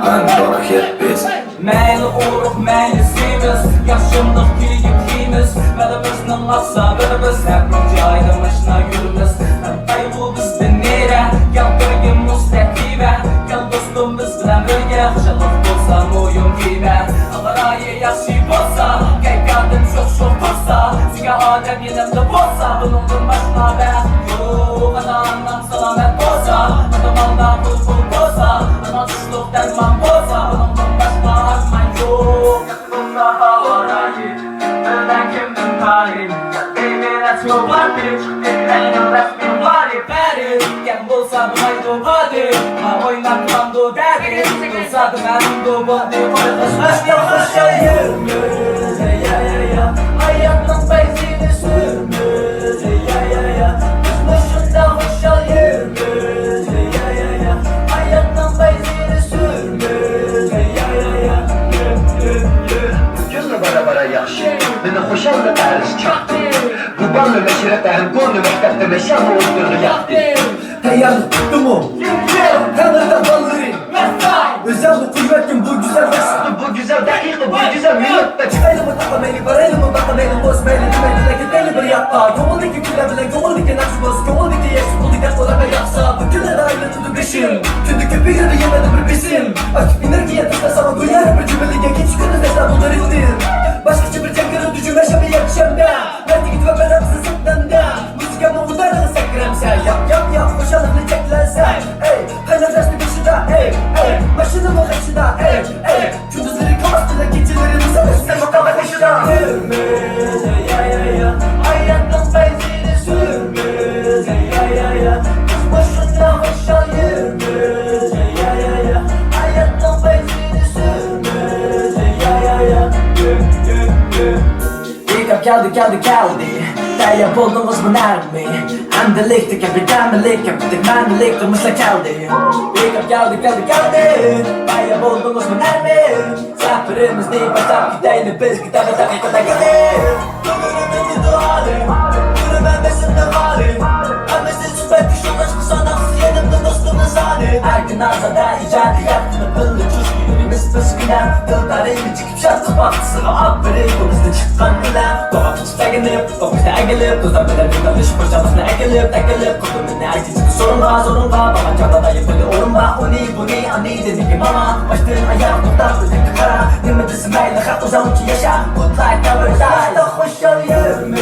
ancak hep biz. Meyli oruq, meyli simiz, yaşımlıq gülüyüp kiyimiz. Məlimiznin asabırımız, hepinci ayrılmışına yürümüz. Qayğu bizden nere, gel birgin müstakime. Gel dostum biz bilen birge, hoşalıq bolsa moyun giyme. Ağır ayı yaşayıp olsa, qeyqadın çok olsa. Siga adem yenemde bolsa, bunun başına be. Yoruq anamdan salamet bolsa, adamalda pul bolsa. Ana tuşluq derman bolsa, bunun başına akman yok. Yakınımda havarayı, birden kimdim tarih. Baby let's go party, ain't let's go party, party. Gel bolsa bu haydo party, ha oynatmam do derdi. Bolsa da benim do body, hoş yürümüz, ya. Hayatın benzini sürmüz, ya. Biz boşunda hoş yürümüz, ya. Hayatın benzini sürmüz, ya. Gözle bara yaxşı, məni xoşal da dəriz çaxdı. Rubanla məşirətdə həm qonlu məktəbdə məşəm olduqu yaxdı. Teyarlık tuttu mu? Tanrı'da balları özel bu kuvvetim bu güzel vesile. Bu güzel dəqiqdir, bu güzel minutda. Çıkaylı mı taklameli, varaylı mı bakamaylı, bozmaylı, demeyli, gideyli bir yapma. Yomuldaki güle bile, yomuldaki nakşı boz, yomuldaki yeşil, bulduk et olana yapsa. Bu güler aile tutu beşim, tündü köpü yürü yemedi bir besim. Akif binir ki yetişme sana duyar bir cümleliğe geç günü desem bu dariftir. Başka bir çakırı dücüm yaşamı yakışamda. Verdi git ve ben hapsın sırtında. Müzikamı udarını sakremse, yap, hoşalıklı çeklense. Ey, hayalleşti başında, ey, başını mı kaçında, ey. Gündüzleri kastıyla geceleri sen bakalım başına. Sürmüz, ya. Hayatın benzini sürmüz, ya. Kız başında hoşal yürümüz, ya. Hayatın benzini sürmüz, ya. Yıkap geldi. Derya buldunuz mu nermi? Emdeliktik hep bir demlik, yaptık mendelik durmuşla geldi. Yıkap geldi. Derya buldunuz mu nermi? Zaferimiz değil başak gidelim biz kitaba dakikada gidelim. Dönürümün dualı, yürümem besimde halim. Annesiz süper güçlü aşkı sanaksız yanımda dostumla zalim. Her gün azada icadi yaptığını bıldı çocuk yürümüz fıskılan. Yıldarıyla çıkıp şartı baktısını aferin. Bu bizde çıkan ilan. Doğa küçük teginip, dokuzda egilip. Dozdan beden yıldanış fırçamasına egilip. Kudumine erkecik sorun var. Baba çabada yapılı orumba. Oni buni ani dedik mama. Baştığın ayak nokta özellikle kara. Nimetisin meyle hak uzan ki yaşa. Good life never die. Hoş yürümüz.